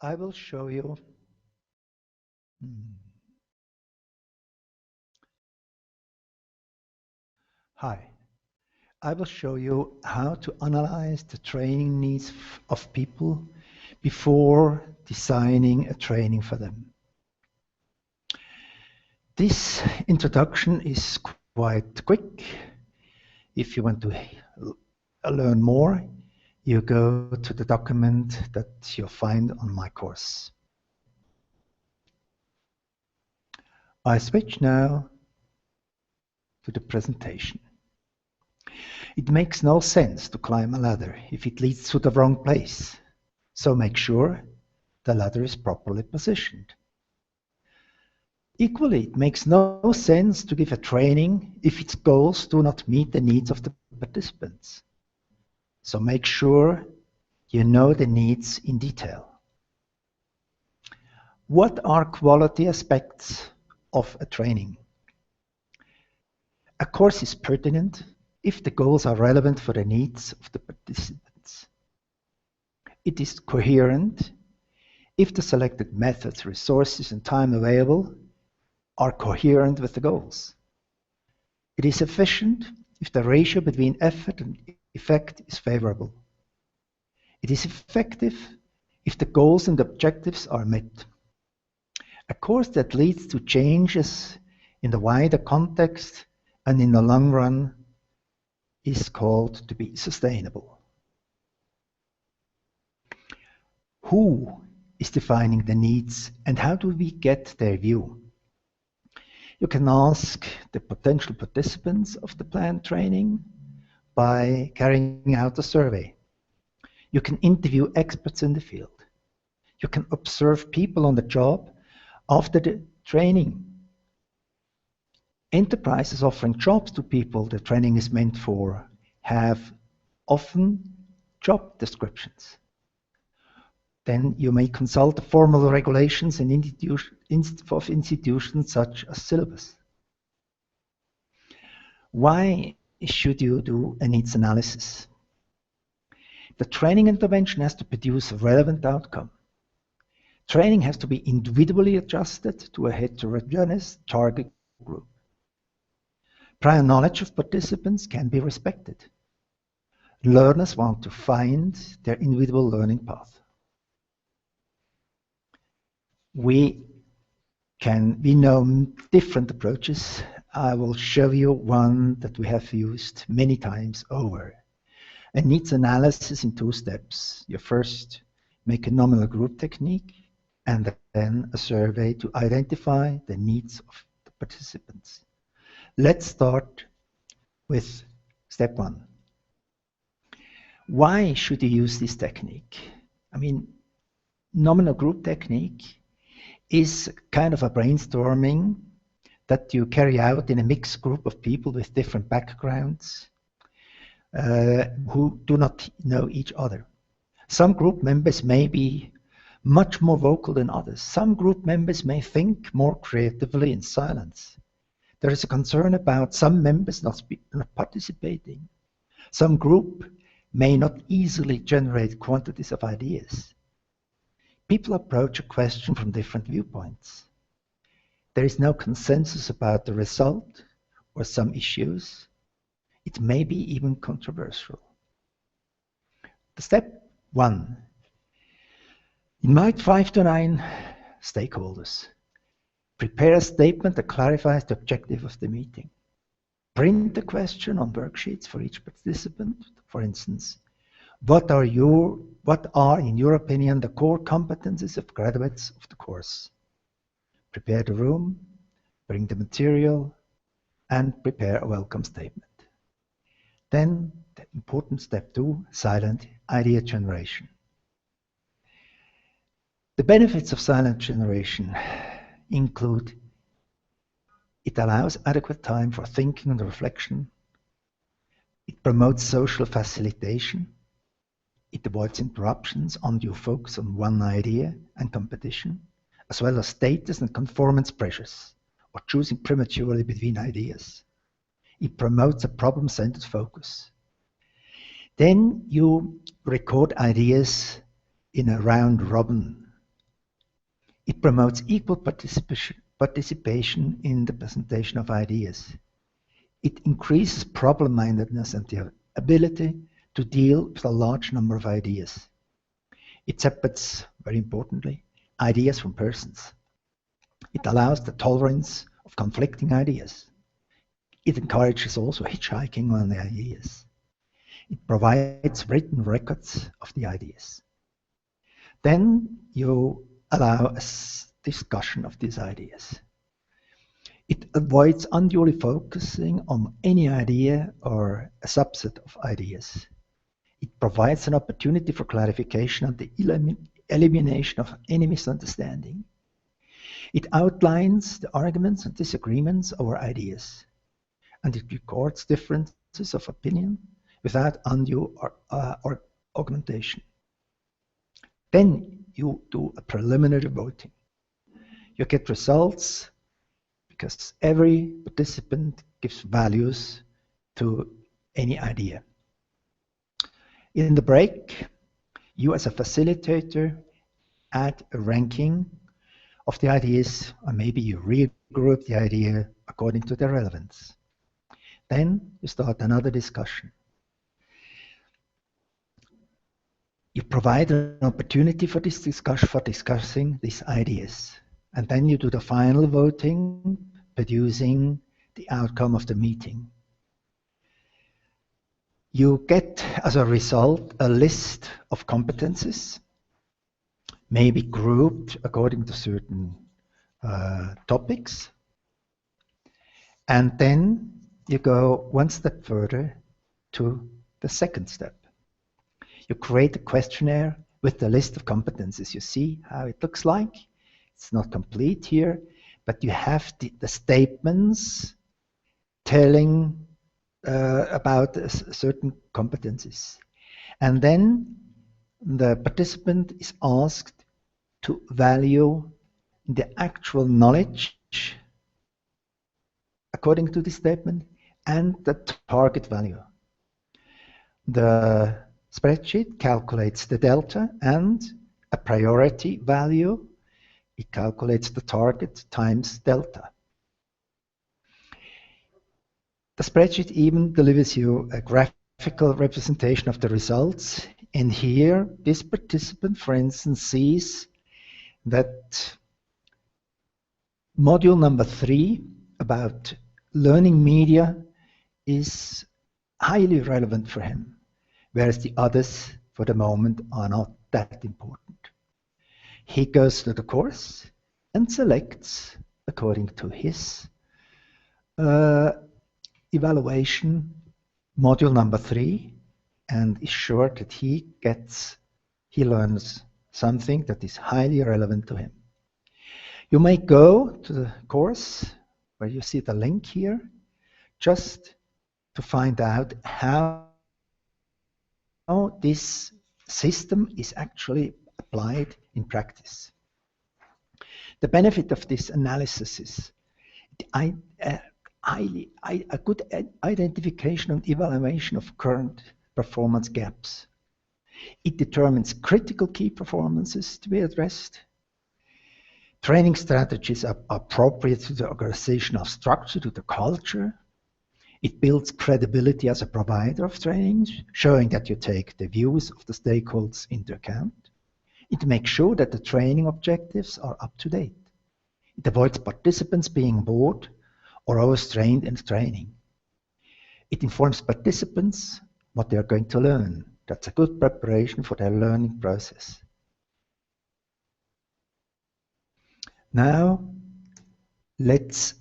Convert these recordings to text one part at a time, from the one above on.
I will show you. Hi. I will show you how to analyze the training needs of people before designing a training for them. This introduction is quite quick. If you want to learn more, you go to the document that you'll find on my course. I switch now to the presentation. It makes no sense to climb a ladder if it leads to the wrong place, so make sure the ladder is properly positioned. Equally, it makes no sense to give a training if its goals do not meet the needs of the participants. So make sure you know the needs in detail. What are quality aspects of a training? A course is pertinent if the goals are relevant for the needs of the participants. It is coherent if the selected methods, resources, and time available are coherent with the goals. It is efficient if the ratio between effort and effect is favorable. It is effective if the goals and objectives are met. A course that leads to changes in the wider context and in the long run is called to be sustainable. Who is defining the needs and how do we get their view? You can ask the potential participants of the planned training by carrying out a survey. You can interview experts in the field. You can observe people on the job after the training. Enterprises offering jobs to people the training is meant for have often job descriptions. Then you may consult the formal regulations of institutions such as syllabus. Why should you do a needs analysis? The training intervention has to produce a relevant outcome. Training has to be individually adjusted to a heterogeneous target group. Prior knowledge of participants can be respected. Learners want to find their individual learning path. We know different approaches. I will show you one that we have used many times over. A needs analysis in 2 steps. You first make a nominal group technique and then a survey to identify the needs of the participants. Let's start with step 1. Why should you use this technique? I mean, nominal group technique is kind of a brainstorming that you carry out in a mixed group of people with different backgrounds who do not know each other. Some group members may be much more vocal than others. Some group members may think more creatively in silence. There is a concern about some members not participating. Some group may not easily generate quantities of ideas. People approach a question from different viewpoints. There is no consensus about the result or some issues. It may be even controversial. The step 1. Invite 5 to 9 stakeholders. Prepare a statement that clarifies the objective of the meeting. Print the question on worksheets for each participant. For instance, what are, in your opinion, the core competencies of graduates of the course? Prepare the room, bring the material, and prepare a welcome statement. Then, the important step 2, silent idea generation. The benefits of silent generation include it allows adequate time for thinking and reflection. It promotes social facilitation. It avoids interruptions, undue focus on one idea and competition, as well as status and conformance pressures, or choosing prematurely between ideas. It promotes a problem-centered focus. Then you record ideas in a round robin It promotes equal participation in the presentation of ideas. It increases problem-mindedness and the ability to deal with a large number of ideas. It separates, very importantly, ideas from persons. It allows the tolerance of conflicting ideas. It encourages also hitchhiking on the ideas. It provides written records of the ideas. Then you allow a discussion of these ideas. It avoids unduly focusing on any idea or a subset of ideas. It provides an opportunity for clarification and the elimination of any misunderstanding. It outlines the arguments and disagreements over ideas, and it records differences of opinion without undue augmentation. Then you do a preliminary voting. You get results because every participant gives values to any idea. In the break, you as a facilitator add a ranking of the ideas, or maybe you regroup the idea according to their relevance. Then you start another discussion. You provide an opportunity for this discussion, for discussing these ideas. And then you do the final voting, producing the outcome of the meeting. You get, as a result, a list of competences, maybe grouped according to certain topics. And then you go one step further to the second step. You create a questionnaire with the list of competences. You see how it looks like. It's not complete here, but you have the statements telling about certain competencies. And then the participant is asked to value the actual knowledge according to this statement and the target value. The spreadsheet calculates the delta and a priority value. It calculates the target times delta. The spreadsheet even delivers you a graphical representation of the results. And here, this participant, for instance, sees that module number 3 about learning media is highly relevant for him, whereas the others, for the moment, are not that important. He goes to the course and selects, according to his evaluation, module number 3, and is sure that he learns something that is highly relevant to him. You may go to the course where you see the link here, just to find out how this system is actually applied in practice. The benefit of this analysis is a good identification and evaluation of current performance gaps. It determines critical key performances to be addressed. Training strategies are appropriate to the organizational structure, to the culture. It builds credibility as a provider of trainings, showing that you take the views of the stakeholders into account. It makes sure that the training objectives are up to date. It avoids participants being bored or overstrained in training. It informs participants what they are going to learn. That's a good preparation for their learning process. Now, let's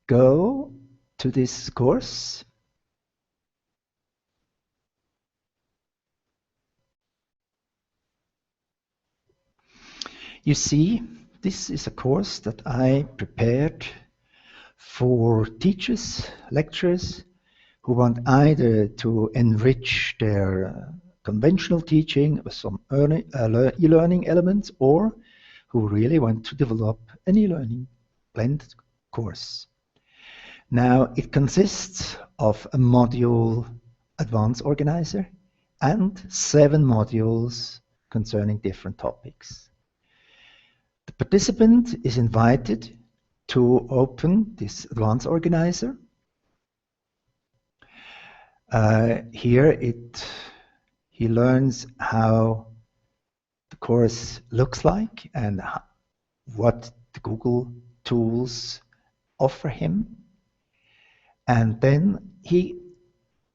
go to this course. You see, this is a course that I prepared for teachers, lecturers, who want either to enrich their conventional teaching with some e-learning elements, or who really want to develop an e-learning blended course. Now, it consists of a module advanced organizer and 7 modules concerning different topics. The Participant is invited to open this advanced organizer. Here he learns how the course looks like and what the Google tools offer him. And then he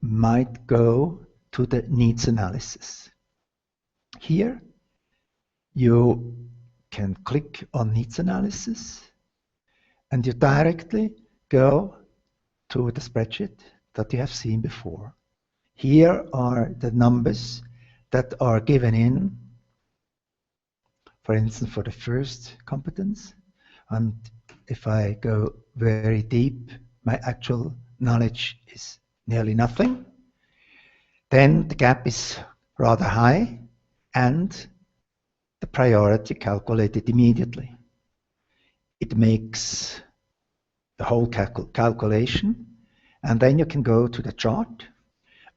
might go to the needs analysis. Here you can click on needs analysis and you directly go to the spreadsheet that you have seen before. Here are the numbers that are given in, for instance, for the first competence. And if I go very deep, my actual knowledge is nearly nothing. Then the gap is rather high and the priority calculated immediately. It makes the whole calculation, and then you can go to the chart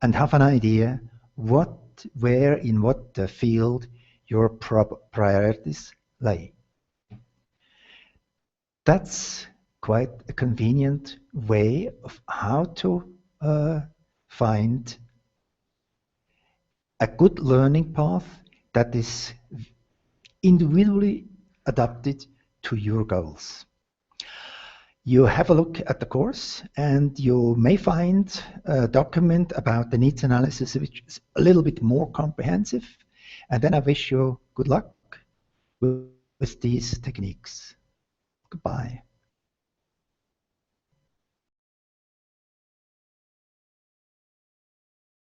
and have an idea where in what field your priorities lay. That's quite a convenient way of how to find a good learning path that is individually adapted to your goals. You have a look at the course and you may find a document about the needs analysis which is a little bit more comprehensive. And then I wish you good luck with these techniques. Goodbye.